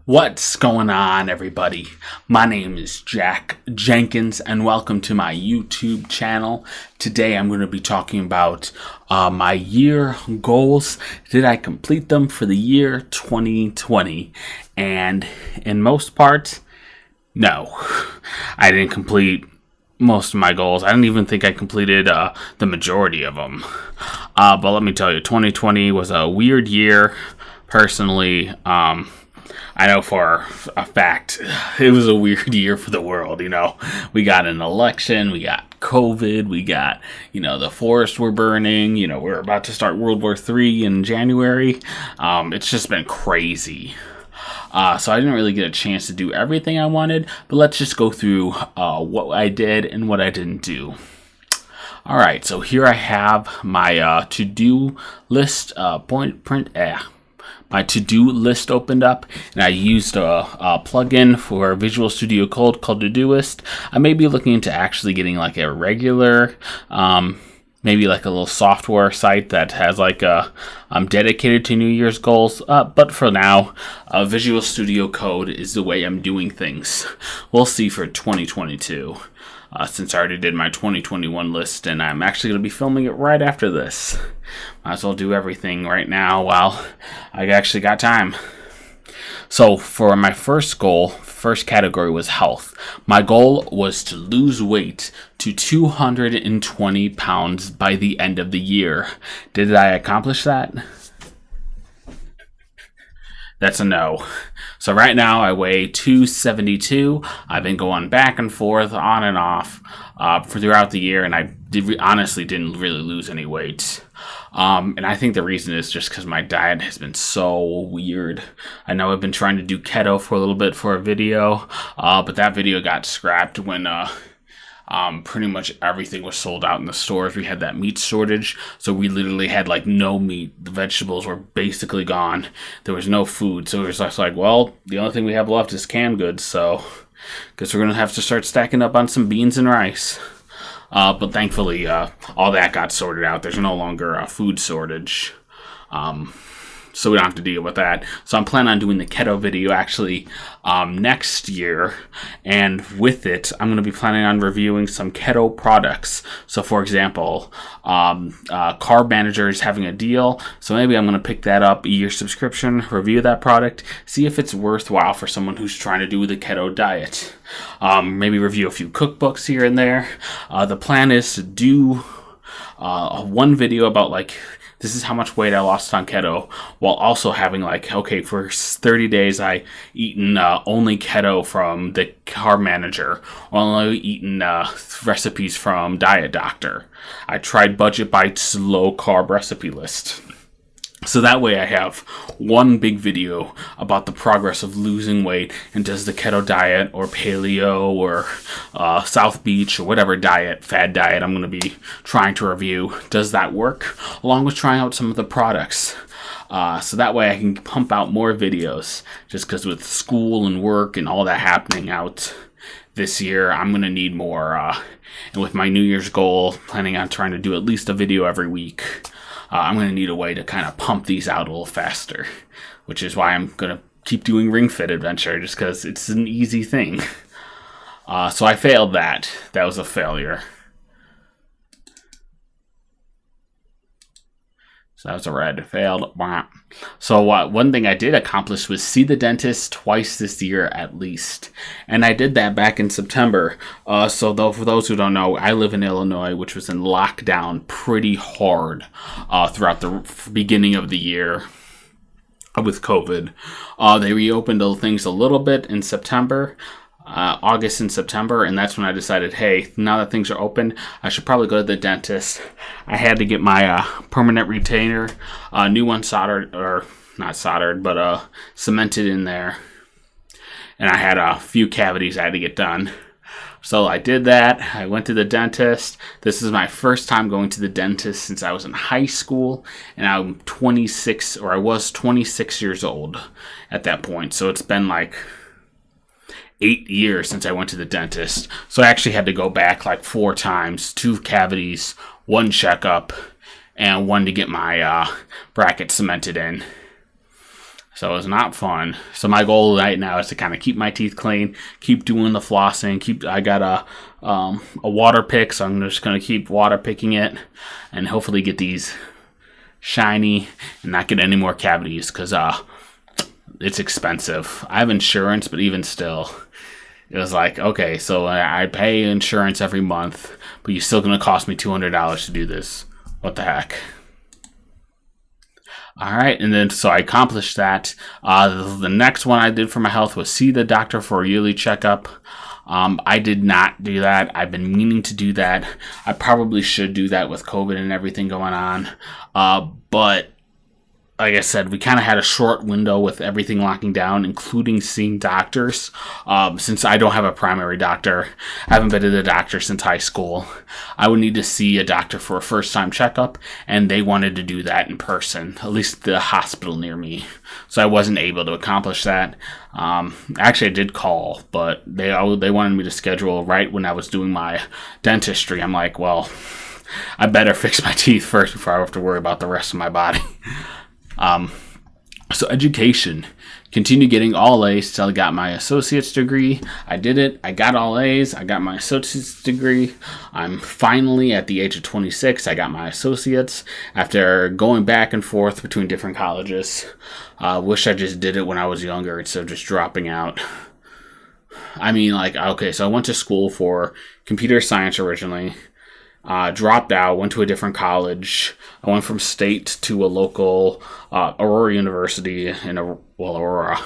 What's going on, everybody? My name is Jack Jenkins, and welcome to my YouTube channel. Today I'm going to be talking about my year goals. Did I complete them for the year 2020? And in most parts, no. I didn't complete most of my goals. I didn't even think I completed the majority of them. But let me tell you, 2020 was a weird year, personally. I know for a fact it was a weird year for the world. We got an election, we got COVID, we got, the forests were burning, we're about to start World War III in January. It's just been crazy. So I didn't really get a chance to do everything I wanted, but let's just go through what I did and what I didn't do. All right, so here I have my to-do list my to-do list opened up, and I used a plugin for Visual Studio Code called Todoist. I may be looking into actually getting like a regular, maybe like a little software site that has like I'm dedicated to New Year's goals. But for now, Visual Studio Code is the way I'm doing things. We'll see for 2022. Since I already did my 2021 list, and I'm actually going to be filming it right after this. Might as well do everything right now while I actually got time. So for my first goal, first category was health. My goal was to lose weight to 220 pounds by the end of the year. Did I accomplish that? That's a no. So right now I weigh 272. I've been going back and forth, on and off, for throughout the year, and I honestly didn't really lose any weight. And I think the reason is just because my diet has been so weird. I know I've been trying to do keto for a little bit for a video, but that video got scrapped when pretty much everything was sold out in the stores. We had that meat shortage, so we literally had like no meat. The vegetables were basically gone. There was no food, so it was just like, well, the only thing we have left is canned goods, so guess we're gonna have to start stacking up on some beans and rice. But thankfully, all that got sorted out. There's no longer a food shortage. So we don't have to deal with that. So I'm planning on doing the keto video actually next year. And with it, I'm going to be planning on reviewing some keto products. So for example, Carb Manager is having a deal. So maybe I'm going to pick that up, a year subscription, review that product, see if it's worthwhile for someone who's trying to do the keto diet. Maybe review a few cookbooks here and there. The plan is to do one video about like, this is how much weight I lost on keto, while also having like, okay, for 30 days I eaten only keto from the Carb Manager, or only eaten recipes from Diet Doctor. I tried Budget Bites low carb recipe list. So that way I have one big video about the progress of losing weight, and does the keto diet or paleo or South Beach or whatever fad diet I'm going to be trying to review, does that work? Along with trying out some of the products. So that way I can pump out more videos, just because with school and work and all that happening out this year, I'm going to need more. And with my New Year's goal, planning on trying to do at least a video every week, I'm going to need a way to kind of pump these out a little faster, which is why I'm going to keep doing Ring Fit Adventure, just because it's an easy thing. So I failed that. That was a failure. So that was a red. Failed. So one thing I did accomplish was see the dentist twice this year at least. And I did that back in September. So for those who don't know, I live in Illinois, which was in lockdown pretty hard throughout the beginning of the year with COVID. They reopened things a little bit in September. August and September, and that's when I decided, hey, now that things are open, I should probably go to the dentist. I had to get my permanent retainer, new one soldered, or not soldered, but cemented in there, and I had a few cavities I had to get done. So I did that. I went to the dentist. This is my first time going to the dentist since I was in high school, and I was 26 years old at that point, so it's been like 8 years since I went to the dentist. So I actually had to go back like 4 times, 2 cavities, 1 checkup, and 1 to get my bracket cemented in. So it's not fun. So my goal right now is to kind of keep my teeth clean, keep doing the flossing. I got a water pick, so I'm just gonna keep water picking it, and hopefully get these shiny and not get any more cavities, because it's expensive. I have insurance, but even still, it was like, okay, so I pay insurance every month, but you're still gonna cost me $200 to do this. What the heck? All right, and then so I accomplished that. The next one I did for my health was see the doctor for a yearly checkup. I did not do that. I've been meaning to do that. I probably should do that with COVID and everything going on. But like I said, we kind of had a short window with everything locking down, including seeing doctors. Since I don't have a primary doctor, I haven't been to the doctor since high school. I would need to see a doctor for a first-time checkup, and they wanted to do that in person, at least the hospital near me. So I wasn't able to accomplish that. Actually, I did call, but they wanted me to schedule right when I was doing my dentistry. I'm like, well, I better fix my teeth first before I have to worry about the rest of my body. So education, continue getting all A's till I got my associate's degree. I did it. I got all A's. I got my associate's degree. I'm finally at the age of 26. I got my associate's after going back and forth between different colleges. Wish I just did it when I was younger instead of just dropping out. I mean, like, okay, so I went to school for computer science originally. Dropped out, went to a different college. I went from state to a local Aurora University in Aurora,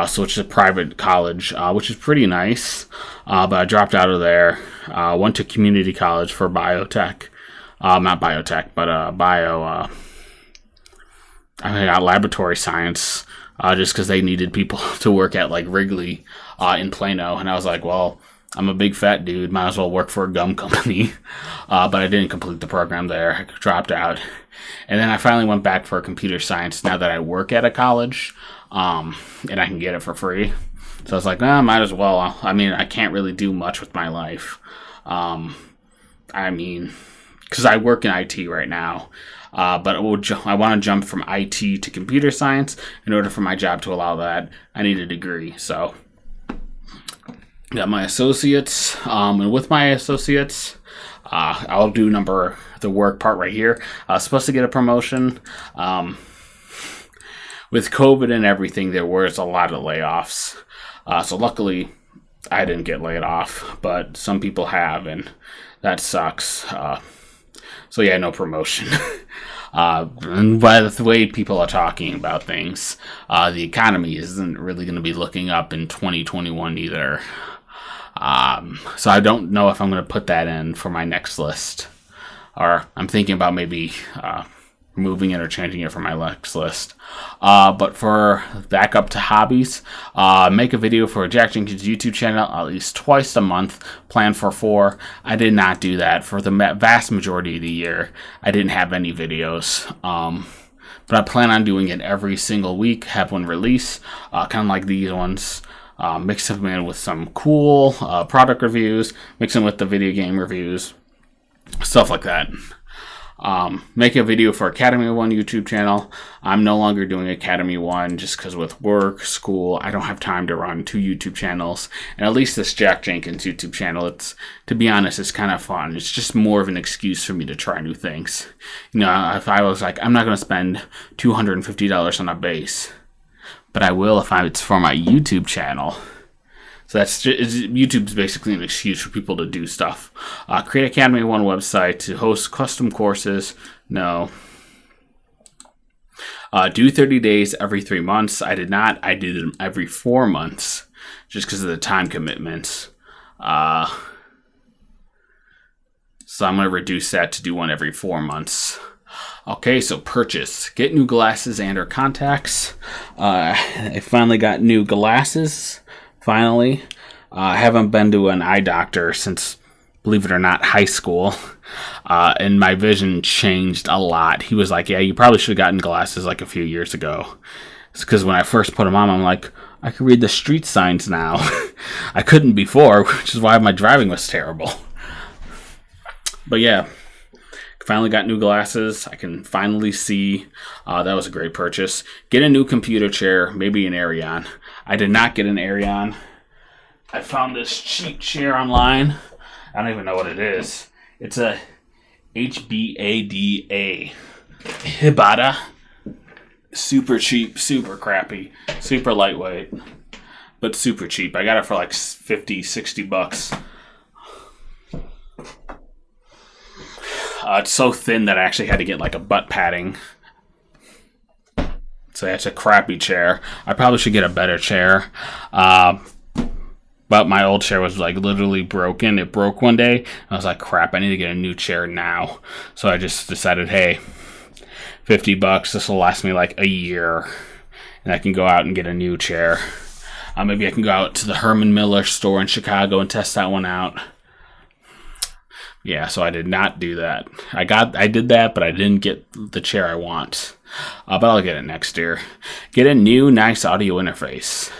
so it's a private college, which is pretty nice. But I dropped out of there. Went to community college for biotech, not biotech, but I got laboratory science, just because they needed people to work at like Wrigley in Plano, and I was like, well, I'm a big fat dude, might as well work for a gum company. But I didn't complete the program there. I dropped out. And then I finally went back for computer science now that I work at a college, and I can get it for free. So I was like, might as well. I mean, I can't really do much with my life. I mean, because I work in IT right now. But I want to jump from IT to computer science. In order for my job to allow that, I need a degree. So got my associates, and with my associates, I'll do the work part right here. I was supposed to get a promotion. With COVID and everything, there was a lot of layoffs. So luckily, I didn't get laid off, but some people have, and that sucks. So yeah, no promotion. And by the way people are talking about things, the economy isn't really going to be looking up in 2021 either. So I don't know if I'm going to put that in for my next list, or I'm thinking about maybe moving it or changing it for my next list. But for back up to hobbies, make a video for Jack Jenkins YouTube channel at least twice a month. Plan for 4. I did not do that for the vast majority of the year. I didn't have any videos. But I plan on doing it every single week. Have one release, kind of like these ones. Mix them in with some cool product reviews, mix them with the video game reviews, stuff like that. Make a video for Academy 1 YouTube channel. I'm no longer doing Academy 1 just because with work, school, I don't have time to run 2 YouTube channels. And at least this Jack Jenkins YouTube channel, to be honest, it's kind of fun. It's just more of an excuse for me to try new things. You know, if I was like, I'm not going to spend $250 on a base, but I will if it's for my YouTube channel. So YouTube's basically an excuse for people to do stuff. Create Academy 1 website to host custom courses. No. Do 30 days every 3 months. I did not. I did them every 4 months just because of the time commitments. So I'm going to reduce that to do one every 4 months. Okay, so purchase. Get new glasses and or contacts. I finally got new glasses. Finally. I haven't been to an eye doctor since, believe it or not, high school. And my vision changed a lot. He was like, yeah, you probably should have gotten glasses like a few years ago. It's because when I first put them on, I'm like, I can read the street signs now. I couldn't before, which is why my driving was terrible. But yeah. Finally got new glasses. I can finally see. That was a great purchase. Get a new computer chair, maybe an Areon. I did not get an Areon. I found this cheap chair online. I don't even know what it is. It's a HBADA. Hibata. Super cheap, super crappy, super lightweight, but super cheap. I got it for like 50, 60 bucks. It's so thin that I actually had to get like a butt padding. So that's a crappy chair. I probably should get a better chair. But my old chair was like literally broken. It broke one day. I was like, crap, I need to get a new chair now. So I just decided, hey, 50 bucks, this will last me like a year. And I can go out and get a new chair. Maybe I can go out to the Herman Miller store in Chicago and test that one out. Yeah, so I did not do that. I did that, but I didn't get the chair I want. But I'll get it next year. Get a new, nice audio interface.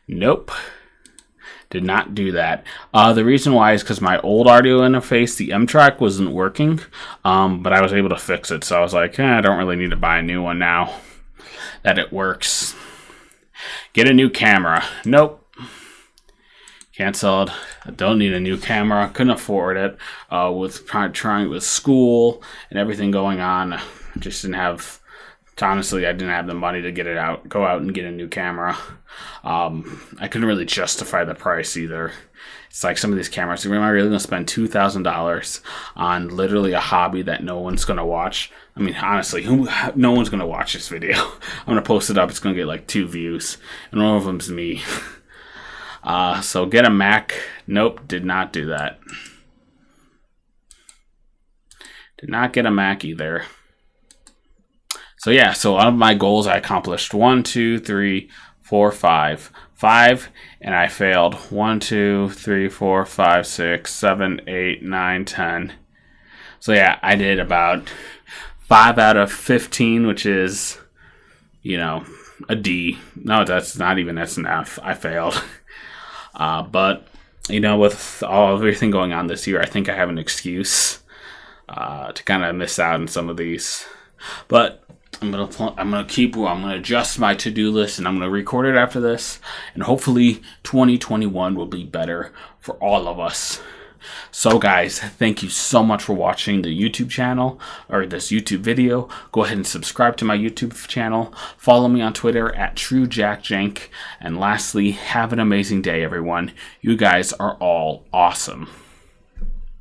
Nope. Did not do that. The reason why is because my old audio interface, the M-Track, wasn't working. But I was able to fix it. So I was like, I don't really need to buy a new one now that it works. Get a new camera. Nope. Canceled. I don't need a new camera. Couldn't afford it. With trying with school and everything going on, I just didn't have. Honestly, I didn't have the money to go out and get a new camera. I couldn't really justify the price either. It's like some of these cameras. Am I really going to spend $2,000 on literally a hobby that no one's going to watch? I mean, honestly, no one's going to watch this video. I'm going to post it up. It's going to get like 2 views. And one of them's me. So get a Mac. Nope, did not do that. Did not get a Mac either. So yeah, so out of my goals I accomplished 1, 2, 3, 4, 5. 5, and I failed 1, 2, 3, 4, 5, 6, 7, 8, 9, 10. So yeah, I did about 5 out of 15, which is, a D. No, that's not even, that's an F. I failed. But, with everything going on this year, I think I have an excuse to kind of miss out on some of these. But I'm gonna adjust my to-do list, and I'm gonna record it after this, and hopefully 2021 will be better for all of us. So guys, thank you so much for watching the YouTube channel, or this YouTube video. Go ahead and subscribe to my YouTube channel. Follow me on Twitter at TrueJackJank. And lastly, have an amazing day, everyone. You guys are all awesome.